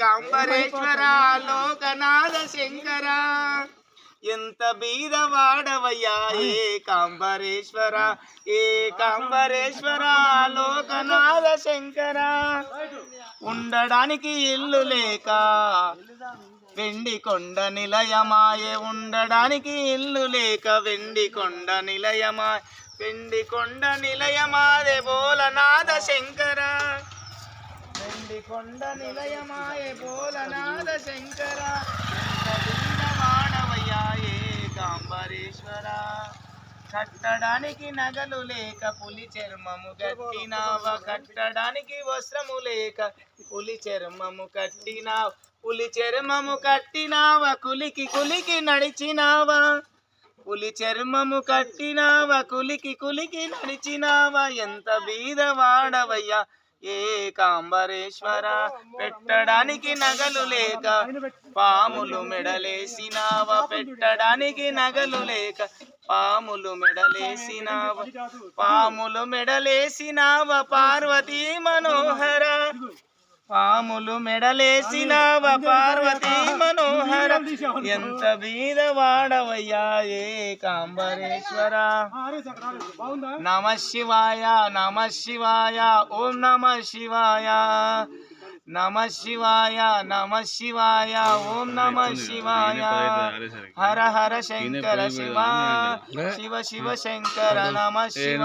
ఏకాంబరేశ్వర లోకనాథ శంకర ఎంత బీదవాడవయ్యా ఏకాంబరేశ్వర ఏకాంబరేశ్వర లోకనాథ శంకర ఉండడానికి ఇల్లు లేక వెండి కొండ నిలయమాయే ఉండడానికి ఇల్లు లేక వెండి కొండ నిలయమాయ వెండి కొండ నిలయమాదే భోలనాథ శంకర వెండి కొండ నిలయమాయే భోలనాథ శంకర వాడవయ్యా ఏకాంబరేశ్వర కట్టడానికి నగలు లేక పులి చర్మము కట్టినావ కట్టడానికి వస్త్రము లేక పులి చర్మము కట్టినావ పులి చర్మము కట్టినావ కులికి కులికి నడిచినావా పులి చర్మము కట్టినావ కులికి కులికి నడిచినావ ఎంత బీదవాడవయ్యా ఏకాంబరేశ్వర పెట్టడానికి నగలు లేక పాములు మెడలేసినావ పెట్టడానికి నగలు లేక పాములు మెడలేసినావ పార్వతీ మనోహర పాములు మెడలేసినావ పార్వతీ మనోహర ఎంత బీదవాడవయ్యా ఏకాంబరేశ్వర నమ శివాయ నమ శివాయ ఓం నమ శివాయ నమ శివాయ నమ శివాయ ఓం నమ శివాయ హర హర శంకర శివ శివ శివ శంకర నమ శివ.